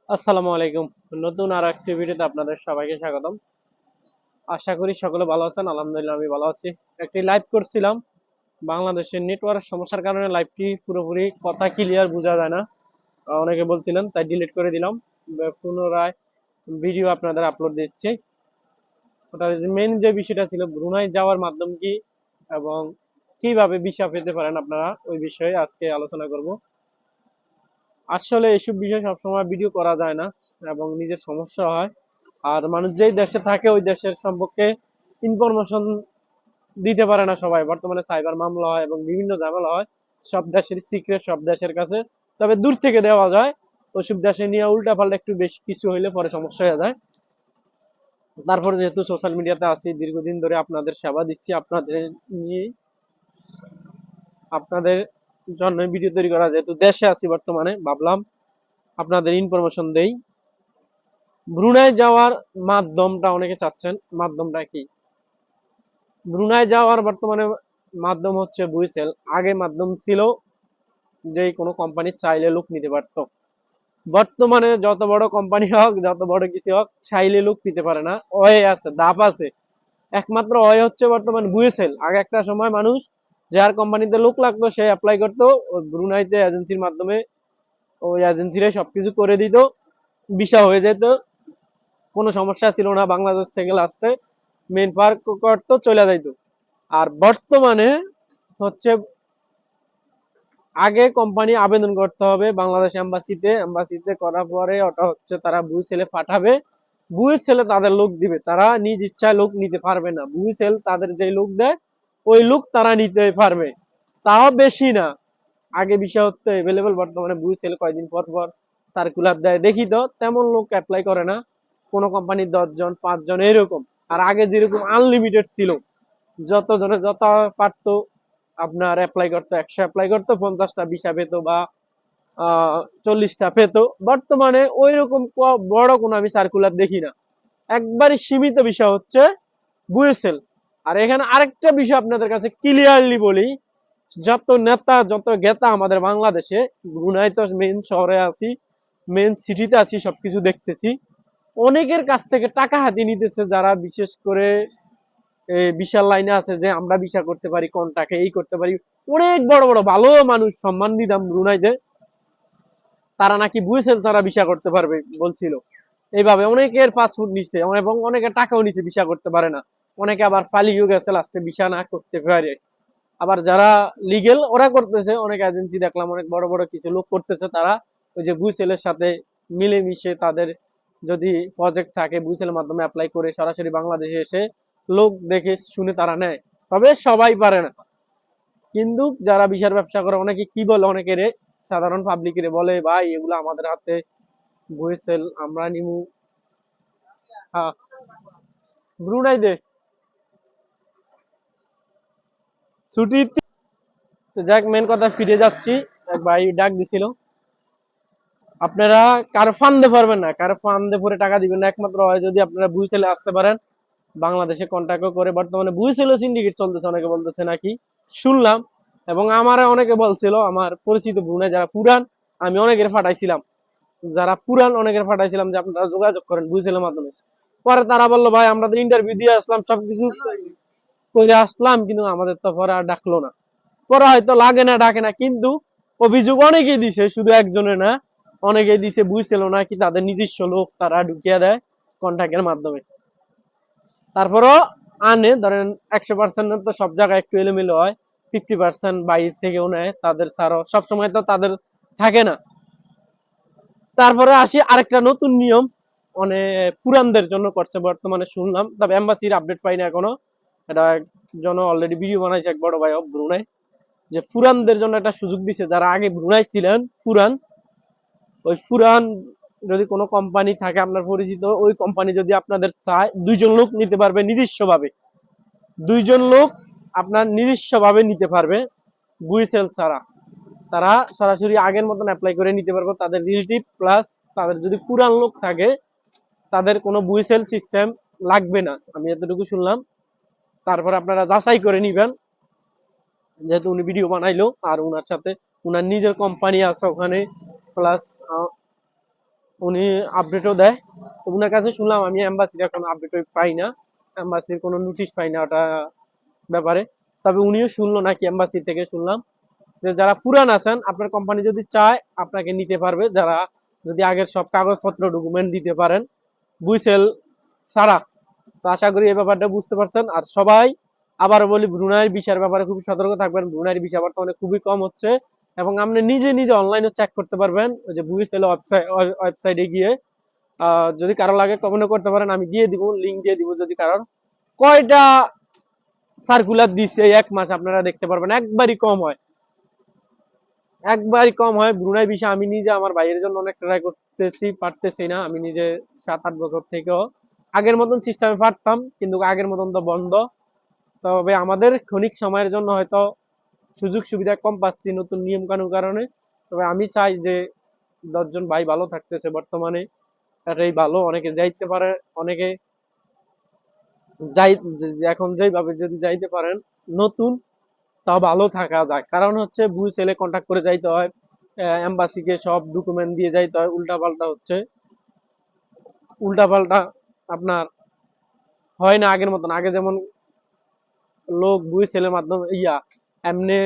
আসসালামু আলাইকুম। নতুন আর একটি ভিডিওতে আপনাদের সবাইকে স্বাগতম। আশা করি সকলে ভালো আছেন। আলহামদুলিল্লাহ আমি ভালো আছি। একটি লাইভ করছিলাম। বাংলাদেশের নেটওয়ার্ক সমস্যার কারণে লাইভটি পুরোপুরি কথা ক্লিয়ার বোঝা যায় না। অনেকে বলছিলেন তাই ডিলিট করে দিলাম। পুনরায় ভিডিও আপনাদের আপলোড দিচ্ছি। ওটা মেইন যে বিষয়টা ছিল ব্রুনাই যাওয়ার মাধ্যম কি এবং কিভাবে ভিসা পেতে পারেন আপনারা, ওই বিষয়ে আজকে আলোচনা করব। আসলে এইসব বিষয় সবসময় ভিডিও করা যায় না এবং নিজের সমস্যা হয়। আর মানুষ যেই দেশে থাকে ওই দেশের সম্পর্কে ইনফরমেশন দিতে পারে না সবাই। বর্তমানে সাইবার মামলা হয় এবং বিভিন্ন ঝামেলা হয়, সব দেশের সিক্রেট সব দেশের কাছে। তবে দূর থেকে দেওয়া যায়, ওইসব দেশে নিয়ে উল্টা পাল্টা একটু বেশি কিছু হইলে পরে সমস্যা হয়ে যায়। তারপরে যেহেতু সোশ্যাল মিডিয়াতে আছি, দীর্ঘদিন ধরে আপনাদের সেবা দিচ্ছি, আপনাদের নিয়ে আপনাদের জন্য ভিডিও তৈরি করা, যেহেতু দেশে আছি বর্তমানে ভাবলাম আপনাদের ইনফরমেশন দেই। ব্রুনাই যাওয়ার মাধ্যমটা অনেকে চাচ্ছেন, মাধ্যমটা কি? ব্রুনাই যাওয়ার বর্তমানে মাধ্যম হচ্ছে বুয়েসেল। আগে মাধ্যম ছিল যে কোনো কোম্পানি চাইলে লোক নিতে পারতো। বর্তমানে যত বড় কোম্পানি হোক, যত বড় কিছু হোক, চাইলে লোক নিতে পারে না। ওয়ে আছে, দাপ আছে। একমাত্র ওয়ে হচ্ছে বর্তমান বুয়েসেল। আগে একটা সময় মানুষ যার কোম্পানিতে লোক লাগতো সে অ্যাপ্লাই করতো ব্রুনাইতে এজেন্সির মাধ্যমে, ওই এজেন্সিরাই সবকিছু করে দিত, ভিসা হয়ে যেত, কোনো সমস্যা ছিল না। বাংলাদেশ থেকে লাস্টে মেন পার্ক করতো, চলে যাইতো। আর বর্তমানে হচ্ছে আগে কোম্পানি আবেদন করতে হবে বাংলাদেশ এম্বাসিতে, এম্বাসিতে করার পরে ওটা হচ্ছে তারা বুয়েসেলে পাঠাবে, বুয়েসেলে তাদের লোক দিবে। তারা নিজ ইচ্ছায় লোক নিতে পারবে না, বুয়েসেল তাদের যে লোক দেয় ওই লোক তারা নিতে পারবে, তাও বেশি না। আগে বিষয় হচ্ছে এভেলেবেল, বর্তমানে বুয়েসেল কয়দিন পর পর সার্কুলার দেয়, দেখি তো তেমন লোক অ্যাপ্লাই করে না। কোনো কোম্পানি 10 জন 5 জন এরকম। আর আগে যেরকম আনলিমিটেড ছিল, যত জনে যত পারতো আপনার অ্যাপ্লাই করতো, 100 অ্যাপ্লাই করতো, 50টা ভিসা পেত বা 40টা পেত। বর্তমানে ওই রকম বড় কোনো আমি সার্কুলার দেখি না, একবারই সীমিত বিষয় হচ্ছে বুয়েসেল। আর এখানে আরেকটা বিষয় আপনাদের কাছে ক্লিয়ারলি বলি, যত নেতা যত গেতা আমাদের বাংলাদেশে, ব্রুনাই তো মেইন শহরে আছি, মেইন সিটিতে আছি, সবকিছু দেখতেছি, অনেকের কাছ থেকে টাকা হাতিয়ে নিতেছে। যারা বিশেষ করে বিশাল লাইনে আছে যে আমরা ভিসা করতে পারি, কোনটাকে এই করতে পারি, অনেক বড় বড় ভালো মানুষ সম্মান দিতাম ব্রুনাইতে, তারা নাকি বুয়েসেল তারা ভিসা করতে পারবে বলছিল। এইভাবে অনেকের পাসপোর্ট নিছে এবং অনেকের টাকাও নিছে, ভিসা করতে পারে না। অনেকে আবার পালিয়েও গেছে, লাস্টে ভিসা না করতে পারে। আবার যারা লিগেল ওরা করতেছে, অনেক এজেন্সি দেখলাম অনেক বড় বড় কিছু লোক করতেছে, তারা ওই যে বুয়েসেলের সাথে মিলেমিশে তাদের যদি প্রজেক্ট থাকে বুয়েসেলের মাধ্যমে অ্যাপ্লাই করে সরাসরি বাংলাদেশে এসে লোক দেখে শুনে তারা নেয়। তবে সবাই পারে না। কিন্তু যারা ভিসার ব্যবসা করে অনেকে কি বলে, অনেকের সাধারণ পাবলিকের বলে, ভাই এগুলো আমাদের হাতে বুয়েসেল আমরা নিমু। হ্যাঁ, ব্রুনাই দে ছুটি। যাক, মেন কথা ফিরে যাচ্ছি। এক ভাই ডাক দিছিল, আপনারা কারো ফান্দে পারবেন না, কারো ফান্দে পরে টাকা দিবেন না। একমাত্র হয় যদি আপনারা বুয়েসেলে আসতে পারেন, বাংলাদেশে কন্ট্যাক্ট করে। বর্তমানে বুয়েসেলও সিন্ডিকেট চলতেছে, অনেকে বলতেছে নাকি শুনলাম। এবং আমার অনেকে বলছিল, আমার পরিচিত ব্রুনাই যারা পুরান, আমি অনেকের পাঠাইছিলাম, যারা পুরান অনেকের পাঠাইছিলাম যে আপনারা যোগাযোগ করেন বুয়েসেলের মাধ্যমে। পরে তারা বললো, ভাই আমরা তো ইন্টারভিউ দিয়ে আসলাম, সবকিছু করে আসলাম, কিন্তু আমাদের তো পরে আর ডাকলো না। পরে হয়তো লাগে না, ডাকে না, কিন্তু অভিযোগ অনেকেই দিছে, শুধু একজনের না, অনেকেই দিছে বুঝছিল না কি তাদের নিজস্ব লোক তারা ঢুকিয়ে দেয় কন্ট্যাক্টের মাধ্যমে। তারপরও আনে, ধরেন 100% তো সব জায়গায় একটু এলোমেলো হয়, 50% বাইরে থেকেও নেয়, তাদের ছাড়ও সবসময় তো তাদের থাকে না। তারপরে আসি আরেকটা নতুন নিয়ম, মানে পুরানদের জন্য করছে বর্তমানে শুনলাম, তবে এম্বাসির আপডেট পাই না এখনো। এটা একজন অলরেডি ভিডিও বানাইছে, এক বড় ভাই ব্রুনাই, যে ফুরানদের জন্য একটা সুযোগ দিছে। যারা আগে ব্রুনাই ছিলেন ফুরান, ওই ফুরান যদি কোনো কোম্পানি থাকে আপনার পরিচিত, ওই কোম্পানি যদি আপনাদের চায় 2 জন লোক নিতে পারবে নিজস্ব ভাবে, 2 জন লোক আপনার নিজস্ব ভাবে নিতে পারবে বুয়েসেল ছাড়া। তারা সরাসরি আগের মতন অ্যাপ্লাই করে নিতে পারবে, তাদের রিলেটিভ প্লাস তাদের যদি পুরান লোক থাকে তাদের কোনো বুয়েসেল সিস্টেম লাগবে না, আমি এতটুকু শুনলাম। তারপর আপনারা যাচাই করে নিবেন, যেহেতু উনি ভিডিও বানাইলো আর উনার সাথে উনার নিজের কোম্পানি আছে ওখানে, প্লাস উনি আপডেটও দেয়। তো উনার কাছে শুনলাম, আমি এম্বাসির এখন আপডেট পাই না, এম্বাসির কোনো নোটিশ পাই না ওটা ব্যাপারে। তবে উনিও শুনলো নাকি, এম্বাসি থেকে শুনলাম যে যারা পুরান আছেন, আপনার কোম্পানি যদি চায় আপনাকে নিতে পারবে, যারা যদি আগের সব কাগজপত্র ডকুমেন্ট দিতে পারেন বুইসেল ছাড়া। তো আশা করি এই ব্যাপারটা বুঝতে পারছেন। আর সবাই আবারও বলি, ব্রুনাইয়ের ভিসার ব্যাপারে খুবই সতর্ক থাকবেন। ব্রুনাইয়ের ভিসা বর্তমানে খুবই কম হচ্ছে, এবং আপনি নিজে নিজে অনলাইনে চেক করতে পারবেন ওই যে বুইসেল ওয়েবসাইটে গিয়ে। যদি কারো লাগে কমেন্ট করতে পারেন, আমি দিয়ে দিব, লিঙ্ক দিয়ে দিব। যদি কারোর কয়টা সার্কুলার দিচ্ছে এই 1 মাস, আপনারা দেখতে পারবেন একবারই কম হয়, একবারই কম হয় ব্রুনাই ভিসা। আমি নিজে আমার ভাইয়ের জন্য অনেক ট্রাই করতেছি, পারতেছি না। আমি নিজে 7-8 বছর থেকেও আগের মতন সিস্টেমে পারতাম, কিন্তু আগের মতন তো বন্ধ। তবে আমাদের ক্ষণিক সময়ের জন্য হয়তো সুযোগ সুবিধা কম পাচ্ছি নতুন নিয়ম কানুন কারণে। তবে আমি চাই যে 10 জন ভাই ভালো থাকতেছে বর্তমানে, এটাই ভালো। অনেকে যাইতে পারে, অনেকে যাই এখন যেভাবে যদি যাইতে পারেন নতুন, তাও ভালো থাকা যায়। কারণ হচ্ছে বুয়েসেলে কন্ট্যাক্ট করে যাইতে হয়, এম্বাসিকে সব ডকুমেন্ট দিয়ে যাইতে হয়, উল্টা পাল্টা হচ্ছে, উল্টা পাল্টা আপনার হয় না আগের মতন। আগে যেমন লোক বুয়েসেলের মাধ্যমে এমনি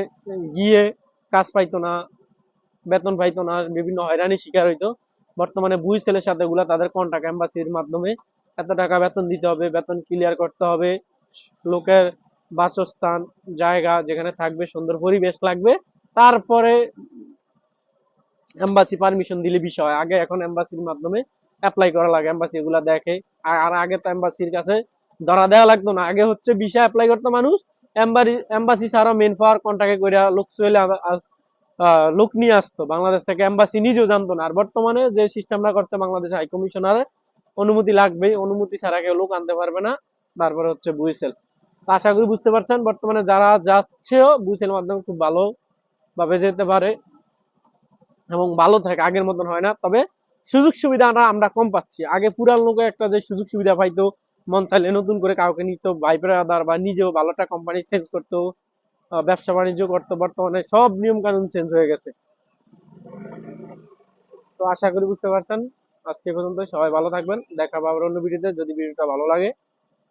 গিয়ে কাজ পাইতো না, বেতন পাইতো না, বিভিন্ন হয়রানির শিকার হইতো। বর্তমানে বুয়েসেলের সাথে গুলা তাদের কন্ট্যাক্ট এম্বাসির মাধ্যমে, এত টাকা বেতন দিতে হবে, বেতন ক্লিয়ার করতে হবে, লোকের বাসস্থান, জায়গা যেখানে থাকবে, সুন্দর পরিবেশ লাগবে, তারপরে এম্বাসি পারমিশন দিলে বিষয়। আগে এখন এম্বাসির মাধ্যমে অ্যাপ্লাই করা লাগে, এম্বাসি গুলা দেখে। আর আগে তো এম্বাসির কাছে ধরা দেওয়া লাগতো না, আগে হচ্ছে ভিসা অ্যাপ্লাই করতো মানুষ, এম্বাসি ছাড়া মেন পাওয়ার কন্টাক্টে করে লোক চলে লোক নিয়ে আসতো বাংলাদেশ থেকে, এম্বাসি নিজেও জানতো না। আর বর্তমানে যে সিস্টেমটা করছে বাংলাদেশ হাই কমিশনারের অনুমতি লাগবে, অনুমতি ছাড়া কেউ লোক আনতে পারবে না। তারপরে হচ্ছে বুয়েসেল। আশা করি বুঝতে পারছেন, বর্তমানে যারা যাচ্ছেও বুয়েসেল মাধ্যমে খুব ভালো ভাবে যেতে পারে এবং ভালো থাকে, আগের মতন হয় না। তবে সুযোগ সুবিধাটা আমরা কম পাচ্ছি। আগে পুরান লোকে একটা যে সুযোগ সুবিধা পাইতো, মন চাইলে নতুন করে কাউকে নিত, ভাই ব্রাদার বা নিজেও ভালো একটা কোম্পানি চেঞ্জ করতো, ব্যবসা বাণিজ্য করতো। বর্তমানে সব নিয়ম কানুন চেঞ্জ হয়ে গেছে। তো আশা করি বুঝতে পারছেন। আজকে পর্যন্ত, সবাই ভালো থাকবেন, দেখা পাবো অন্য ভিডিওতে। যদি ভিডিওটা ভালো লাগে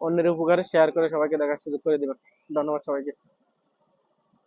অন্যের উপকারে শেয়ার করে সবাইকে দেখার সুযোগ করে দিবেন। ধন্যবাদ সবাইকে।